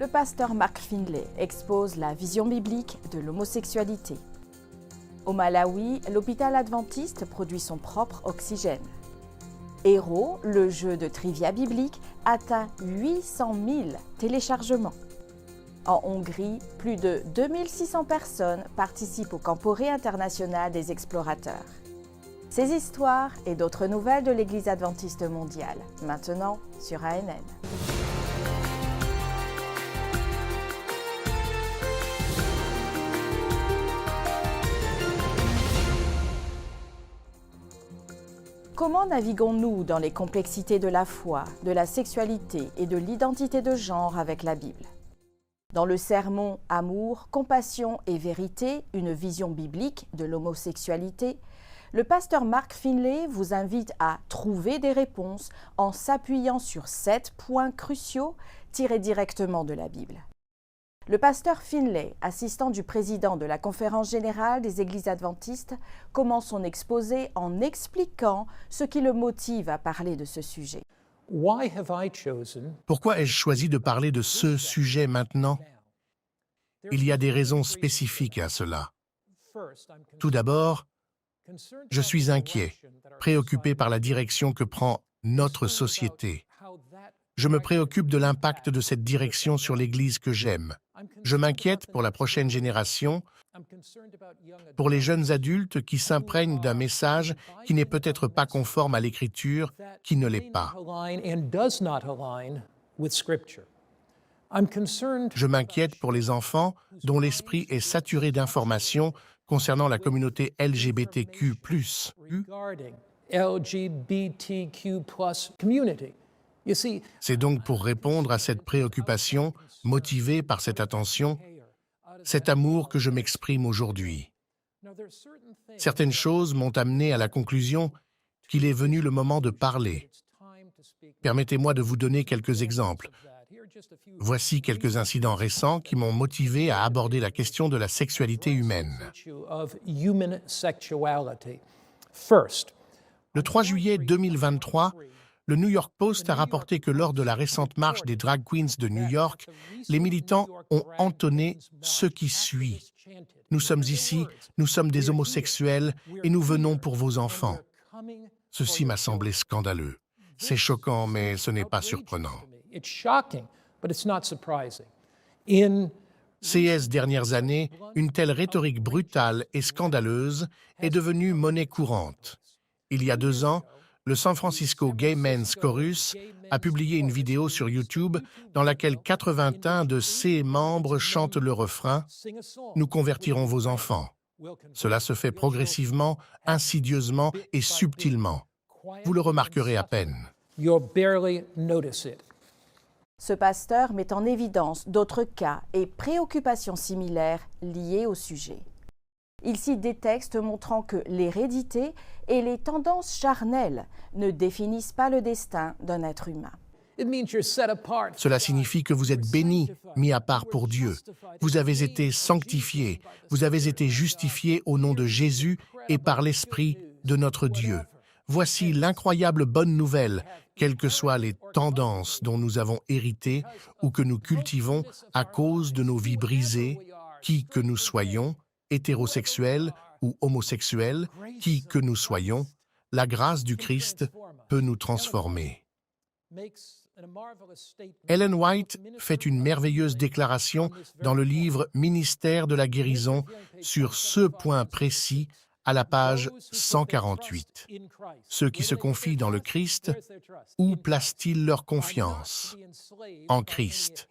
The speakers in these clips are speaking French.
Le pasteur Mark Finlay expose la vision biblique de l'homosexualité. Au Malawi, l'hôpital adventiste produit son propre oxygène. Héros, le jeu de trivia biblique, atteint 800 000 téléchargements. En Hongrie, plus de 2600 personnes participent au Camporé international des explorateurs. Ces histoires et d'autres nouvelles de l'Église adventiste mondiale, maintenant sur ANN. Comment naviguons-nous dans les complexités de la foi, de la sexualité et de l'identité de genre avec la Bible? Dans le sermon « Amour, compassion et vérité, une vision biblique de l'homosexualité », le pasteur Mark Finlay vous invite à trouver des réponses en s'appuyant sur 7 points cruciaux tirés directement de la Bible. Le pasteur Finlay, assistant du président de la Conférence générale des Églises adventistes, commence son exposé en expliquant ce qui le motive à parler de ce sujet. Pourquoi ai-je choisi de parler de ce sujet maintenant? Il y a des raisons spécifiques à cela. Tout d'abord, je suis inquiet, préoccupé par la direction que prend notre société. Je me préoccupe de l'impact de cette direction sur l'Église que j'aime. Je m'inquiète pour la prochaine génération, pour les jeunes adultes qui s'imprègnent d'un message qui n'est peut-être pas conforme à l'Écriture, qui ne l'est pas. Je m'inquiète pour les enfants dont l'esprit est saturé d'informations concernant la communauté LGBTQ+. C'est donc pour répondre à cette préoccupation, motivée par cette attention, cet amour que je m'exprime aujourd'hui. Certaines choses m'ont amené à la conclusion qu'il est venu le moment de parler. Permettez-moi de vous donner quelques exemples. Voici quelques incidents récents qui m'ont motivé à aborder la question de la sexualité humaine. Le 3 juillet 2023, le New York Post a rapporté que lors de la récente marche des Drag Queens de New York, les militants ont entonné ce qui suit. « Nous sommes ici, nous sommes des homosexuels et nous venons pour vos enfants. » Ceci m'a semblé scandaleux. C'est choquant, mais ce n'est pas surprenant. Ces dernières années, une telle rhétorique brutale et scandaleuse est devenue monnaie courante. Il y a 2 ans, le San Francisco Gay Men's Chorus a publié une vidéo sur YouTube dans laquelle 81 de ses membres chantent le refrain « Nous convertirons vos enfants ». Cela se fait progressivement, insidieusement et subtilement. Vous le remarquerez à peine. Ce pasteur met en évidence d'autres cas et préoccupations similaires liées au sujet. Il cite des textes montrant que l'hérédité et les tendances charnelles ne définissent pas le destin d'un être humain. Cela signifie que vous êtes bénis, mis à part pour Dieu. Vous avez été sanctifiés, vous avez été justifiés au nom de Jésus et par l'Esprit de notre Dieu. Voici l'incroyable bonne nouvelle, quelles que soient les tendances dont nous avons hérité ou que nous cultivons à cause de nos vies brisées, qui que nous soyons, hétérosexuels ou homosexuels, qui que nous soyons, la grâce du Christ peut nous transformer. Ellen White fait une merveilleuse déclaration dans le livre « Ministère de la guérison » sur ce point précis à la page 148. Ceux qui se confient dans le Christ, où placent-ils leur confiance? En Christ.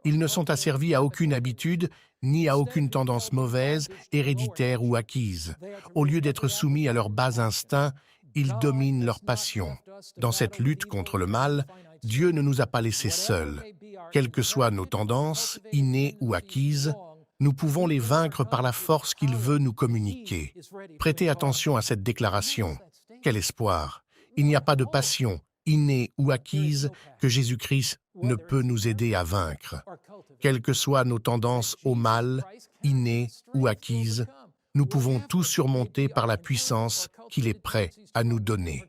Ils ne sont asservis à aucune habitude, ni à aucune tendance mauvaise, héréditaire ou acquise. Au lieu d'être soumis à leurs bas instincts, ils dominent leurs passions. Dans cette lutte contre le mal, Dieu ne nous a pas laissés seuls. Quelles que soient nos tendances, innées ou acquises, nous pouvons les vaincre par la force qu'il veut nous communiquer. Prêtez attention à cette déclaration. Quel espoir! Il n'y a pas de passion, innée ou acquise, que Jésus-Christ ne peut nous aider à vaincre. Quelles que soient nos tendances au mal, innées ou acquises, nous pouvons tout surmonter par la puissance qu'il est prêt à nous donner.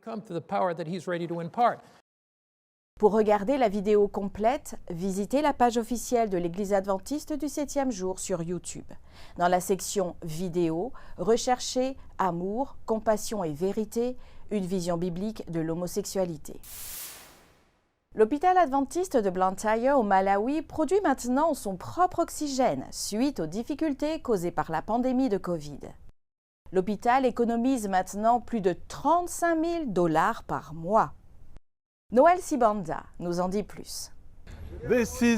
Pour regarder la vidéo complète, visitez la page officielle de l'Église adventiste du 7e jour sur YouTube. Dans la section Vidéo, recherchez Amour, compassion et vérité, une vision biblique de l'homosexualité. L'hôpital adventiste de Blantyre au Malawi produit maintenant son propre oxygène suite aux difficultés causées par la pandémie de Covid. L'hôpital économise maintenant plus de 35 000 $ par mois. Noël Sibanda nous en dit plus.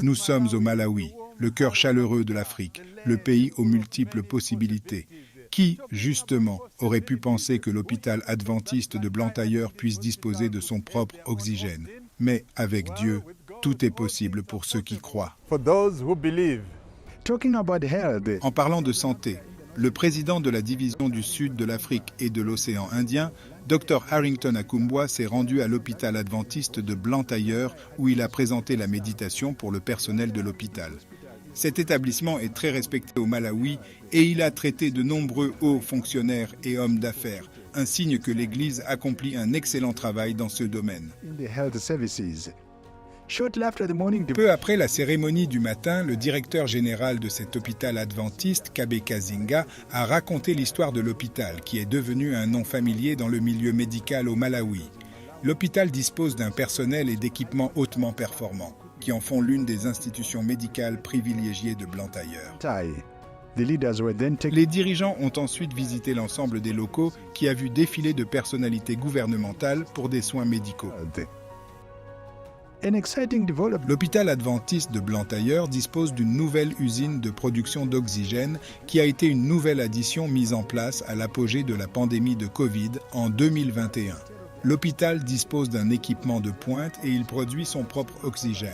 Nous sommes au Malawi, le cœur chaleureux de l'Afrique, le pays aux multiples possibilités. Qui, justement, aurait pu penser que l'hôpital adventiste de Blantyre puisse disposer de son propre oxygène? Mais avec Dieu, tout est possible pour ceux qui croient. En parlant de santé, le président de la division du Sud de l'Afrique et de l'océan Indien, Dr Harrington Akumbwa, s'est rendu à l'hôpital adventiste de Blantyre où il a présenté la méditation pour le personnel de l'hôpital. Cet établissement est très respecté au Malawi et il a traité de nombreux hauts fonctionnaires et hommes d'affaires, un signe que l'Église accomplit un excellent travail dans ce domaine. Peu après la cérémonie du matin, le directeur général de cet hôpital adventiste, Kabe Kazinga, a raconté l'histoire de l'hôpital, qui est devenu un nom familier dans le milieu médical au Malawi. L'hôpital dispose d'un personnel et d'équipements hautement performants, qui en font l'une des institutions médicales privilégiées de Blantyre. Les dirigeants ont ensuite visité l'ensemble des locaux, qui a vu défiler de personnalités gouvernementales pour des soins médicaux. L'hôpital adventiste de Blantyre dispose d'une nouvelle usine de production d'oxygène qui a été une nouvelle addition mise en place à l'apogée de la pandémie de Covid en 2021. L'hôpital dispose d'un équipement de pointe et il produit son propre oxygène,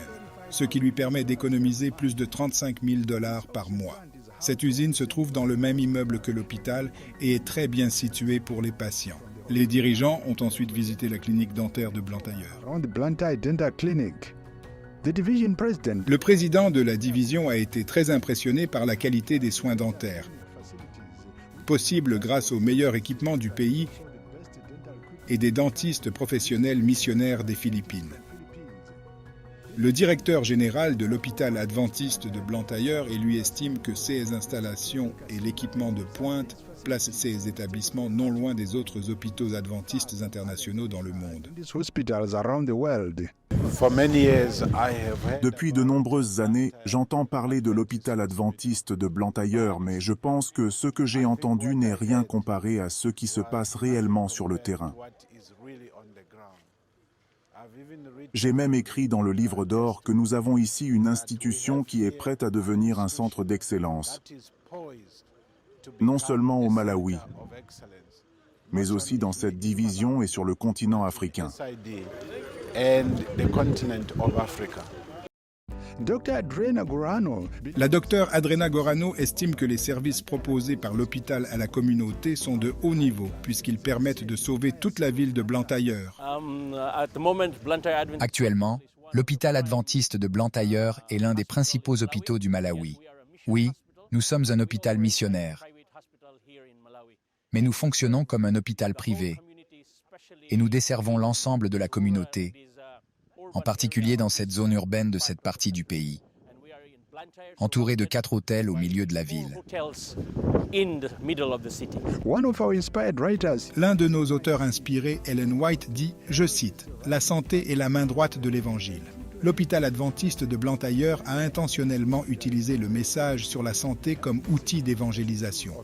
ce qui lui permet d'économiser plus de 35 000 $ par mois. Cette usine se trouve dans le même immeuble que l'hôpital et est très bien située pour les patients. Les dirigeants ont ensuite visité la clinique dentaire de Blantyre. Le président de la division a été très impressionné par la qualité des soins dentaires, possible grâce au meilleur équipement du pays et des dentistes professionnels missionnaires des Philippines. Le directeur général de l'hôpital adventiste de Blantyre lui estime que ces installations et l'équipement de pointe placent ces établissements non loin des autres hôpitaux adventistes internationaux dans le monde. Depuis de nombreuses années, j'entends parler de l'hôpital adventiste de Blantyre, mais je pense que ce que j'ai entendu n'est rien comparé à ce qui se passe réellement sur le terrain. J'ai même écrit dans le livre d'or que nous avons ici une institution qui est prête à devenir un centre d'excellence, non seulement au Malawi, mais aussi dans cette division et sur le continent africain. La docteure Adrena Gorano estime que les services proposés par l'hôpital à la communauté sont de haut niveau, puisqu'ils permettent de sauver toute la ville de Blantyre. Actuellement, l'hôpital adventiste de Blantyre est l'un des principaux hôpitaux du Malawi. Oui, nous sommes un hôpital missionnaire, mais nous fonctionnons comme un hôpital privé et nous desservons l'ensemble de la communauté, en particulier dans cette zone urbaine de cette partie du pays, entouré de 4 hôtels au milieu de la ville. L'un de nos auteurs inspirés, Ellen White, dit, je cite, « La santé est la main droite de l'Évangile ». L'hôpital adventiste de Blantyre a intentionnellement utilisé le message sur la santé comme outil d'évangélisation.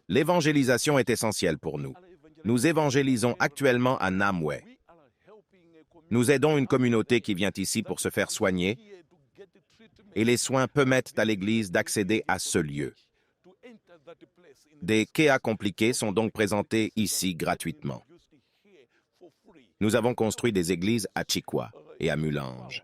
L'évangélisation est essentielle pour nous. Nous évangélisons actuellement à Namwe. Nous aidons une communauté qui vient ici pour se faire soigner et les soins permettent à l'Église d'accéder à ce lieu. Des cas compliqués sont donc présentés ici gratuitement. Nous avons construit des églises à Chikwa et à Mulange.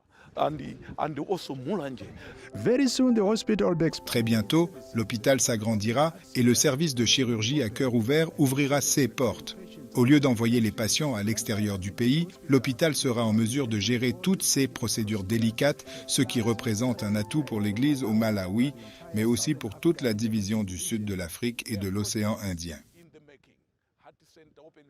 Très bientôt, l'hôpital s'agrandira et le service de chirurgie à cœur ouvert ouvrira ses portes. Au lieu d'envoyer les patients à l'extérieur du pays, l'hôpital sera en mesure de gérer toutes ces procédures délicates, ce qui représente un atout pour l'Église au Malawi, mais aussi pour toute la division du sud de l'Afrique et de l'océan Indien.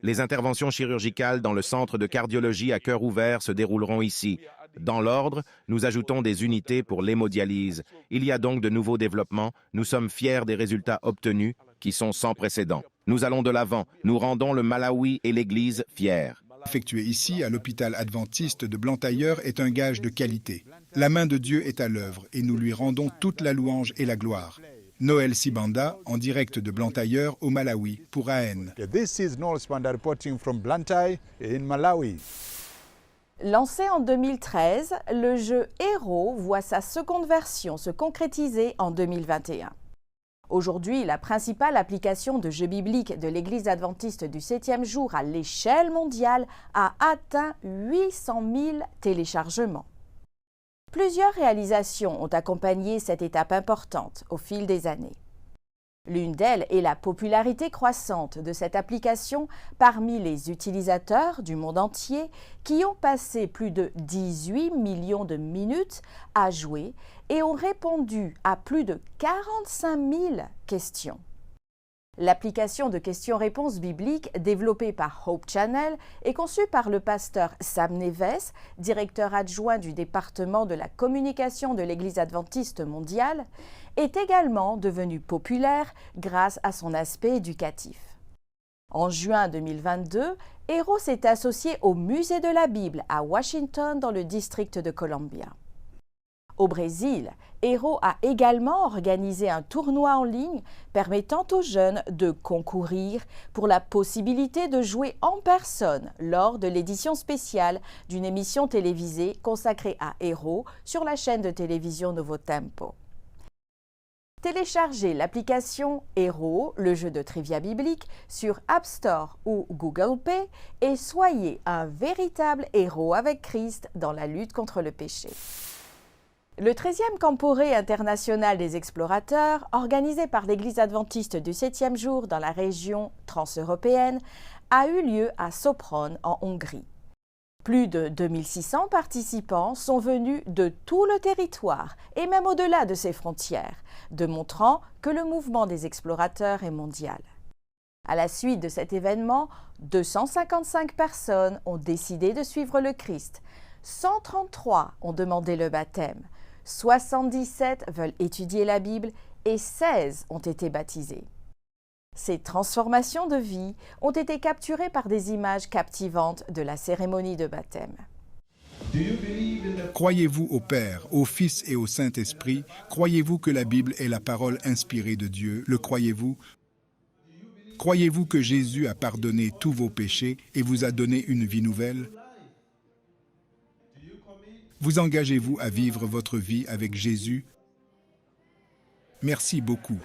Les interventions chirurgicales dans le centre de cardiologie à cœur ouvert se dérouleront ici. Dans l'ordre, nous ajoutons des unités pour l'hémodialyse. Il y a donc de nouveaux développements. Nous sommes fiers des résultats obtenus, qui sont sans précédent. Nous allons de l'avant. Nous rendons le Malawi et l'Église fiers. Effectué ici, à l'hôpital adventiste de Blantyre, est un gage de qualité. La main de Dieu est à l'œuvre et nous lui rendons toute la louange et la gloire. Noël Sibanda, en direct de Blantyre au Malawi, pour AN. This is Noel Sibanda reporting from Blantyre in Malawi. Lancé en 2013, le jeu Héros voit sa seconde version se concrétiser en 2021. Aujourd'hui, la principale application de jeux bibliques de l'Église adventiste du 7e jour à l'échelle mondiale a atteint 800 000 téléchargements. Plusieurs réalisations ont accompagné cette étape importante au fil des années. L'une d'elles est la popularité croissante de cette application parmi les utilisateurs du monde entier qui ont passé plus de 18 millions de minutes à jouer et ont répondu à plus de 45 000 questions. L'application de questions-réponses bibliques développée par Hope Channel est conçue par le pasteur Sam Neves, directeur adjoint du département de la communication de l'Église adventiste mondiale, est également devenue populaire grâce à son aspect éducatif. En juin 2022, Héros s'est associé au Musée de la Bible à Washington dans le district de Columbia. Au Brésil, Héros a également organisé un tournoi en ligne permettant aux jeunes de concourir pour la possibilité de jouer en personne lors de l'édition spéciale d'une émission télévisée consacrée à Héros sur la chaîne de télévision Novo Tempo. Téléchargez l'application Héros, le jeu de trivia biblique, sur App Store ou Google Play et soyez un véritable héros avec Christ dans la lutte contre le péché. Le 13e Camporé international des explorateurs, organisé par l'Église adventiste du 7e jour dans la région transeuropéenne, a eu lieu à Sopron en Hongrie. Plus de 2600 participants sont venus de tout le territoire et même au-delà de ses frontières, démontrant que le mouvement des explorateurs est mondial. À la suite de cet événement, 255 personnes ont décidé de suivre le Christ, 133 ont demandé le baptême, 77 veulent étudier la Bible et 16 ont été baptisés. Ces transformations de vie ont été capturées par des images captivantes de la cérémonie de baptême. Croyez-vous au Père, au Fils et au Saint-Esprit? Croyez-vous que la Bible est la parole inspirée de Dieu? Le croyez-vous? Croyez-vous que Jésus a pardonné tous vos péchés et vous a donné une vie nouvelle? Vous engagez-vous à vivre votre vie avec Jésus? Merci beaucoup.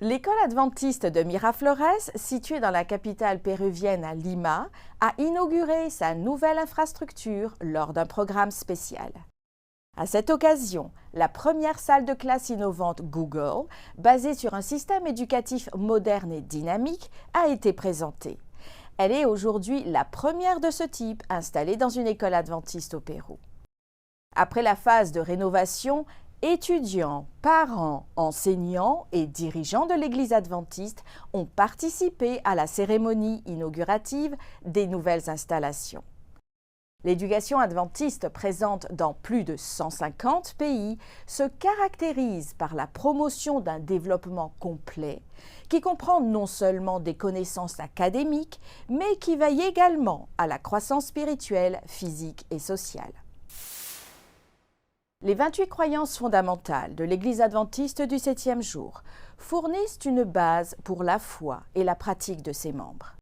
L'école adventiste de Miraflores, située dans la capitale péruvienne à Lima, a inauguré sa nouvelle infrastructure lors d'un programme spécial. À cette occasion, la première salle de classe innovante Google, basée sur un système éducatif moderne et dynamique, a été présentée. Elle est aujourd'hui la première de ce type installée dans une école adventiste au Pérou. Après la phase de rénovation, étudiants, parents, enseignants et dirigeants de l'Église adventiste ont participé à la cérémonie inaugurative des nouvelles installations. L'éducation adventiste, présente dans plus de 150 pays, se caractérise par la promotion d'un développement complet qui comprend non seulement des connaissances académiques, mais qui veille également à la croissance spirituelle, physique et sociale. Les 28 croyances fondamentales de l'Église adventiste du 7e jour fournissent une base pour la foi et la pratique de ses membres.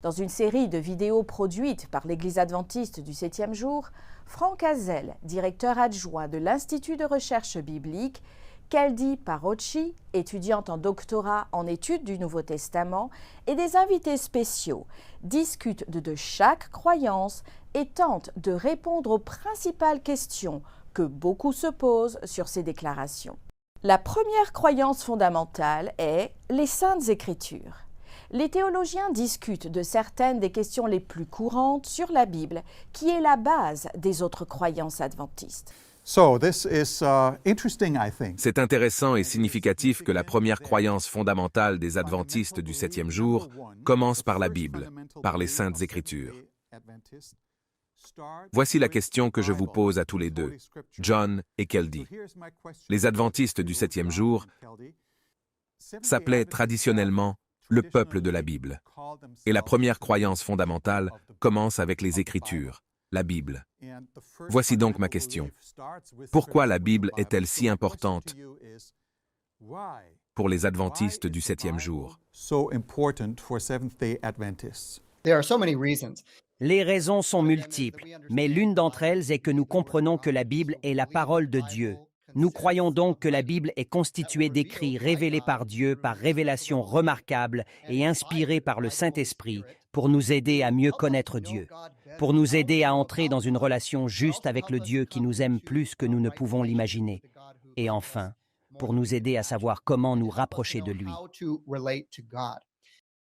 Dans une série de vidéos produites par l'Église adventiste du 7e jour, Franck Hazel, directeur adjoint de l'Institut de recherche biblique, Keldi Parocchi, étudiante en doctorat en études du Nouveau Testament, et des invités spéciaux discutent de chaque croyance et tentent de répondre aux principales questions que beaucoup se posent sur ces déclarations. La première croyance fondamentale est les Saintes Écritures. Les théologiens discutent de certaines des questions les plus courantes sur la Bible, qui est la base des autres croyances adventistes. C'est intéressant et significatif que la première croyance fondamentale des adventistes du 7e jour commence par la Bible, par les Saintes Écritures. Voici la question que je vous pose à tous les deux, John et Keldi. Les adventistes du 7e jour s'appelaient traditionnellement le peuple de la Bible. Et la première croyance fondamentale commence avec les Écritures, la Bible. Voici donc ma question. Pourquoi la Bible est-elle si importante pour les adventistes du 7e jour? Les raisons sont multiples, mais l'une d'entre elles est que nous comprenons que la Bible est la parole de Dieu. Nous croyons donc que la Bible est constituée d'écrits révélés par Dieu par révélation remarquable et inspirés par le Saint-Esprit pour nous aider à mieux connaître Dieu, pour nous aider à entrer dans une relation juste avec le Dieu qui nous aime plus que nous ne pouvons l'imaginer, et enfin, pour nous aider à savoir comment nous rapprocher de lui.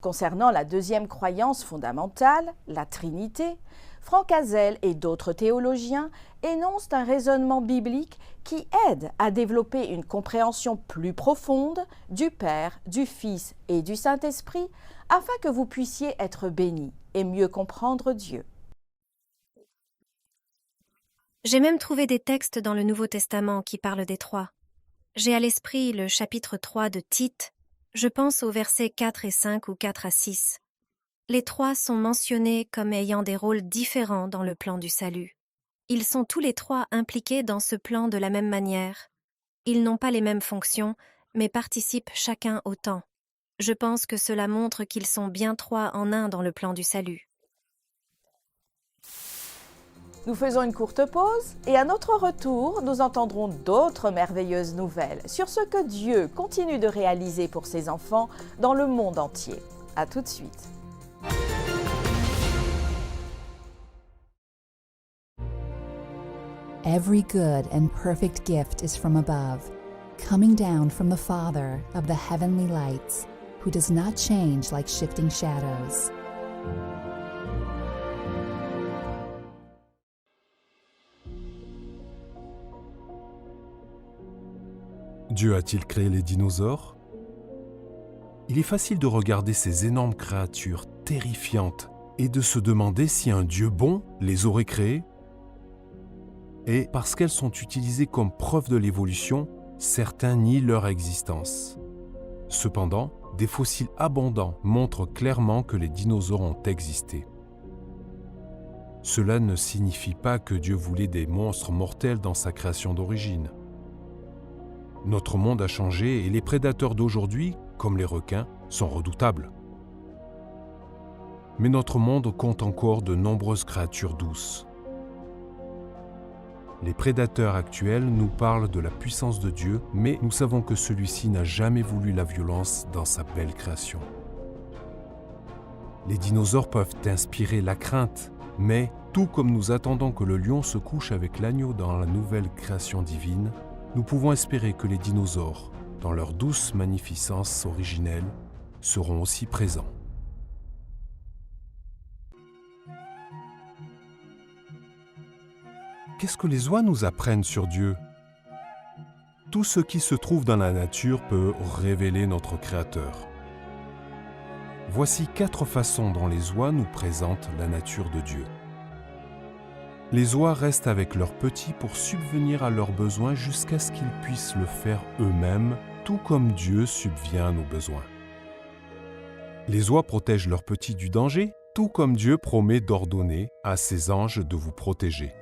Concernant la deuxième croyance fondamentale, la Trinité, Franck Hazel et d'autres théologiens énoncent un raisonnement biblique qui aide à développer une compréhension plus profonde du Père, du Fils et du Saint-Esprit afin que vous puissiez être bénis et mieux comprendre Dieu. J'ai même trouvé des textes dans le Nouveau Testament qui parlent des trois. J'ai à l'esprit le chapitre 3 de Tite. Je pense aux versets 4 et 5 ou 4 à 6. Les trois sont mentionnés comme ayant des rôles différents dans le plan du salut. Ils sont tous les trois impliqués dans ce plan de la même manière. Ils n'ont pas les mêmes fonctions, mais participent chacun autant. Je pense que cela montre qu'ils sont bien trois en un dans le plan du salut. Nous faisons une courte pause et à notre retour, nous entendrons d'autres merveilleuses nouvelles sur ce que Dieu continue de réaliser pour ses enfants dans le monde entier. À tout de suite. Every good and perfect gift is from above, coming down from the Father of the heavenly lights, who does not change like shifting shadows. Dieu a-t-il créé les dinosaures? Il est facile de regarder ces énormes créatures terrifiantes et de se demander si un Dieu bon les aurait créées. Et parce qu'elles sont utilisées comme preuve de l'évolution, certains nient leur existence. Cependant, des fossiles abondants montrent clairement que les dinosaures ont existé. Cela ne signifie pas que Dieu voulait des monstres mortels dans sa création d'origine. Notre monde a changé et les prédateurs d'aujourd'hui, comme les requins, sont redoutables. Mais notre monde compte encore de nombreuses créatures douces. Les prédateurs actuels nous parlent de la puissance de Dieu, mais nous savons que celui-ci n'a jamais voulu la violence dans sa belle création. Les dinosaures peuvent inspirer la crainte, mais tout comme nous attendons que le lion se couche avec l'agneau dans la nouvelle création divine, nous pouvons espérer que les dinosaures, dans leur douce magnificence originelle, seront aussi présents. Qu'est-ce que les oies nous apprennent sur Dieu? Tout ce qui se trouve dans la nature peut révéler notre Créateur. Voici 4 façons dont les oies nous présentent la nature de Dieu. Les oies restent avec leurs petits pour subvenir à leurs besoins jusqu'à ce qu'ils puissent le faire eux-mêmes, tout comme Dieu subvient à nos besoins. Les oies protègent leurs petits du danger, tout comme Dieu promet d'ordonner à ses anges de vous protéger.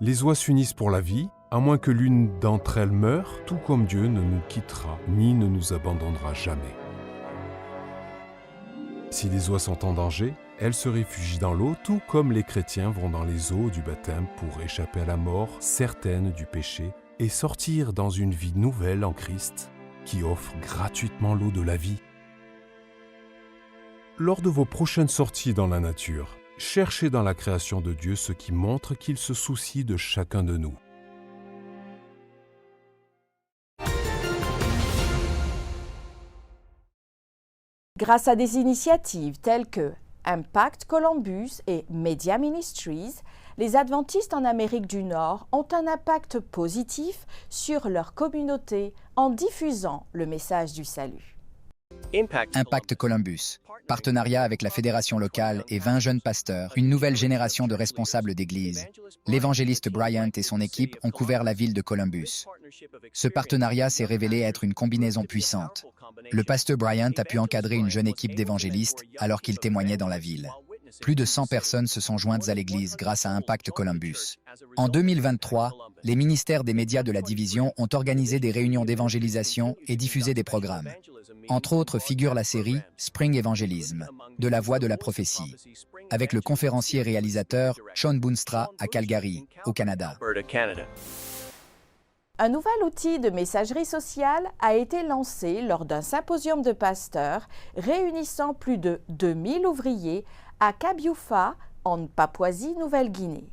Les oies s'unissent pour la vie, à moins que l'une d'entre elles meure, tout comme Dieu ne nous quittera ni ne nous abandonnera jamais. Si les oies sont en danger, elles se réfugient dans l'eau, tout comme les chrétiens vont dans les eaux du baptême pour échapper à la mort certaine du péché et sortir dans une vie nouvelle en Christ qui offre gratuitement l'eau de la vie. Lors de vos prochaines sorties dans la nature, cherchez dans la création de Dieu ce qui montre qu'il se soucie de chacun de nous. Grâce à des initiatives telles que Impact Columbus et Media Ministries, les adventistes en Amérique du Nord ont un impact positif sur leur communauté en diffusant le message du salut. Impact Columbus, partenariat avec la fédération locale et 20 jeunes pasteurs, une nouvelle génération de responsables d'église. L'évangéliste Bryant et son équipe ont couvert la ville de Columbus. Ce partenariat s'est révélé être une combinaison puissante. Le pasteur Bryant a pu encadrer une jeune équipe d'évangélistes alors qu'il témoignait dans la ville. Plus de 100 personnes se sont jointes à l'église grâce à Impact Columbus. En 2023, les ministères des médias de la division ont organisé des réunions d'évangélisation et diffusé des programmes. Entre autres figure la série Spring Evangelism, de la voix de la prophétie, avec le conférencier et réalisateur Sean Boonstra à Calgary, au Canada. Un nouvel outil de messagerie sociale a été lancé lors d'un symposium de pasteurs réunissant plus de 2000 ouvriers à Kabiufa, en Papouasie-Nouvelle-Guinée.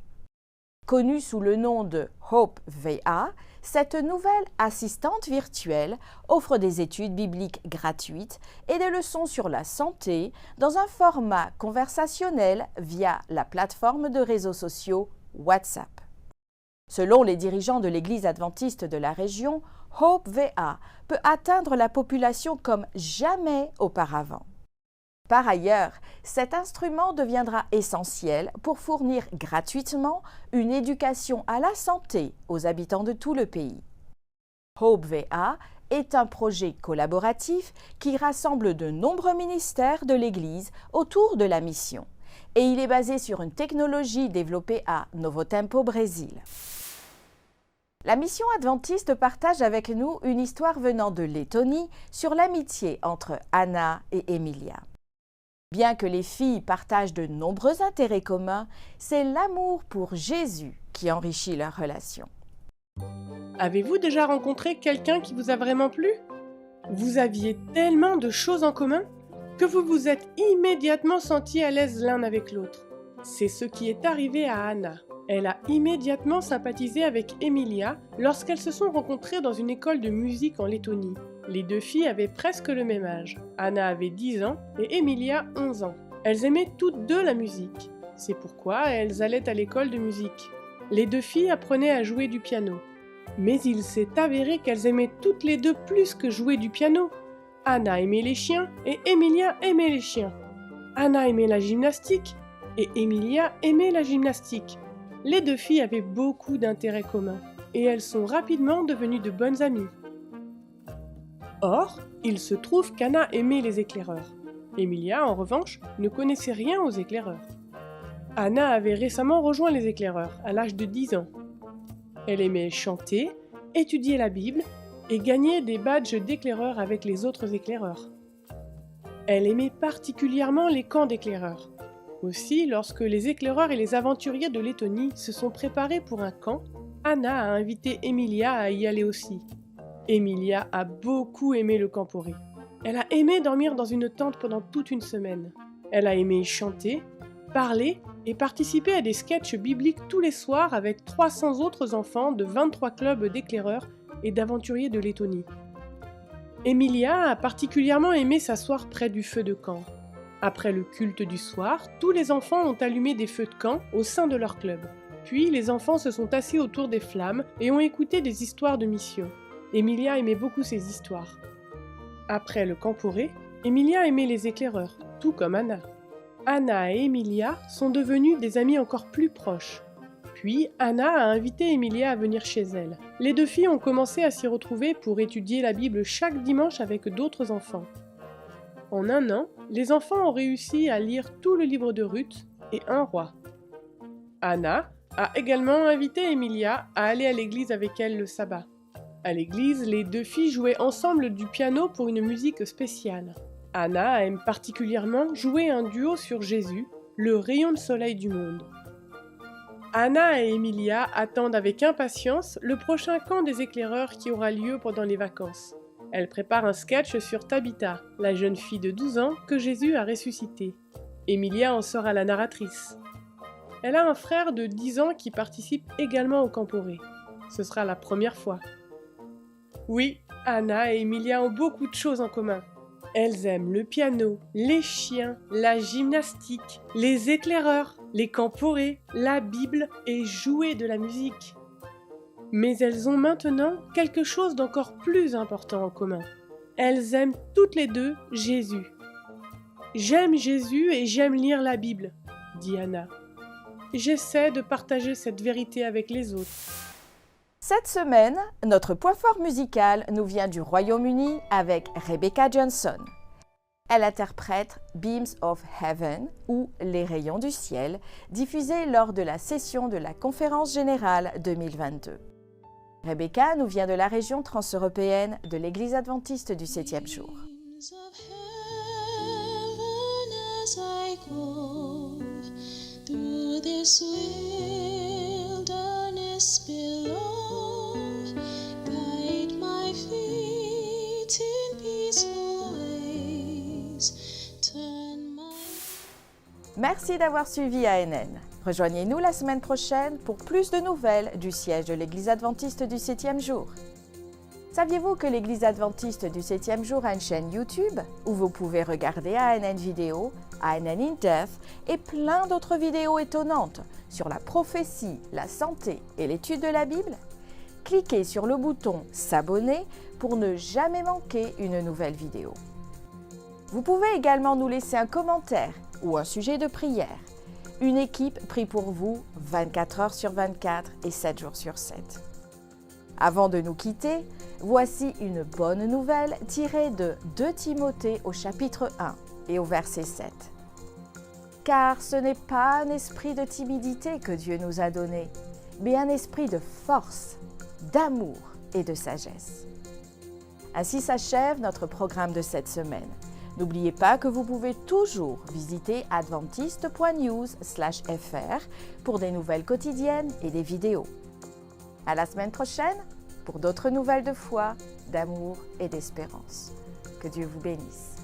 Connue sous le nom de Hope VA, cette nouvelle assistante virtuelle offre des études bibliques gratuites et des leçons sur la santé dans un format conversationnel via la plateforme de réseaux sociaux WhatsApp. Selon les dirigeants de l'Église adventiste de la région, Hope VA peut atteindre la population comme jamais auparavant. Par ailleurs, cet instrument deviendra essentiel pour fournir gratuitement une éducation à la santé aux habitants de tout le pays. Hope VA est un projet collaboratif qui rassemble de nombreux ministères de l'Église autour de la mission, et il est basé sur une technologie développée à Novo Tempo, Brésil. La mission adventiste partage avec nous une histoire venant de Lettonie sur l'amitié entre Anna et Emilia. Bien que les filles partagent de nombreux intérêts communs, c'est l'amour pour Jésus qui enrichit leur relation. Avez-vous déjà rencontré quelqu'un qui vous a vraiment plu? Vous aviez tellement de choses en commun que vous vous êtes immédiatement sentis à l'aise l'un avec l'autre. C'est ce qui est arrivé à Anna. Elle a immédiatement sympathisé avec Emilia lorsqu'elles se sont rencontrées dans une école de musique en Lettonie. Les deux filles avaient presque le même âge. Anna avait 10 ans et Emilia 11 ans. Elles aimaient toutes deux la musique. C'est pourquoi elles allaient à l'école de musique. Les deux filles apprenaient à jouer du piano. Mais il s'est avéré qu'elles aimaient toutes les deux plus que jouer du piano. Anna aimait les chiens et Emilia aimait les chiens. Anna aimait la gymnastique et Emilia aimait la gymnastique. Les deux filles avaient beaucoup d'intérêts communs et elles sont rapidement devenues de bonnes amies. Or, il se trouve qu'Anna aimait les éclaireurs. Emilia, en revanche, ne connaissait rien aux éclaireurs. Anna avait récemment rejoint les éclaireurs, à l'âge de 10 ans. Elle aimait chanter, étudier la Bible et gagner des badges d'éclaireur avec les autres éclaireurs. Elle aimait particulièrement les camps d'éclaireurs. Aussi, lorsque les éclaireurs et les aventuriers de Lettonie se sont préparés pour un camp, Anna a invité Emilia à y aller aussi. Emilia a beaucoup aimé le camporé. Elle a aimé dormir dans une tente pendant toute une semaine. Elle a aimé chanter, parler et participer à des sketchs bibliques tous les soirs avec 300 autres enfants de 23 clubs d'éclaireurs et d'aventuriers de Lettonie. Emilia a particulièrement aimé s'asseoir près du feu de camp. Après le culte du soir, tous les enfants ont allumé des feux de camp au sein de leur club. Puis les enfants se sont assis autour des flammes et ont écouté des histoires de mission. Emilia aimait beaucoup ces histoires. Après le camporé, Emilia aimait les éclaireurs, tout comme Anna. Anna et Emilia sont devenues des amies encore plus proches. Puis Anna a invité Emilia à venir chez elle. Les deux filles ont commencé à s'y retrouver pour étudier la Bible chaque dimanche avec d'autres enfants. En un an, les enfants ont réussi à lire tout le livre de Ruth et un roi. Anna a également invité Emilia à aller à l'église avec elle le sabbat. À l'église, les deux filles jouaient ensemble du piano pour une musique spéciale. Anna aime particulièrement jouer un duo sur Jésus, le rayon de soleil du monde. Anna et Emilia attendent avec impatience le prochain camp des éclaireurs qui aura lieu pendant les vacances. Elles préparent un sketch sur Tabitha, la jeune fille de 12 ans que Jésus a ressuscitée. Emilia en sera la narratrice. Elle a un frère de 10 ans qui participe également au camporé. Ce sera la première fois. Oui, Anna et Emilia ont beaucoup de choses en commun. Elles aiment le piano, les chiens, la gymnastique, les éclaireurs, les camporés, la Bible et jouer de la musique. Mais elles ont maintenant quelque chose d'encore plus important en commun. Elles aiment toutes les deux Jésus. « J'aime Jésus et j'aime lire la Bible », dit Anna. « J'essaie de partager cette vérité avec les autres. » Cette semaine, notre point fort musical nous vient du Royaume-Uni avec Rebecca Johnson. Elle interprète Beams of Heaven ou Les rayons du ciel, diffusé lors de la session de la Conférence générale 2022. Rebecca nous vient de la région transeuropéenne de l'Église adventiste du 7e jour. Merci d'avoir suivi ANN. Rejoignez-nous la semaine prochaine pour plus de nouvelles du siège de l'Église adventiste du 7e jour. Saviez-vous que l'Église adventiste du 7e jour a une chaîne YouTube où vous pouvez regarder ANN Vidéo, ANN in Depth et plein d'autres vidéos étonnantes sur la prophétie, la santé et l'étude de la Bible? Cliquez sur le bouton « S'abonner » pour ne jamais manquer une nouvelle vidéo. Vous pouvez également nous laisser un commentaire ou un sujet de prière. Une équipe prie pour vous 24 heures sur 24 et 7 jours sur 7. Avant de nous quitter, voici une bonne nouvelle tirée de 2 Timothée au chapitre 1 et au verset 7. Car ce n'est pas un esprit de timidité que Dieu nous a donné, mais un esprit de force, d'amour et de sagesse. Ainsi s'achève notre programme de cette semaine. N'oubliez pas que vous pouvez toujours visiter adventiste.news/fr pour des nouvelles quotidiennes et des vidéos. À la semaine prochaine pour d'autres nouvelles de foi, d'amour et d'espérance. Que Dieu vous bénisse.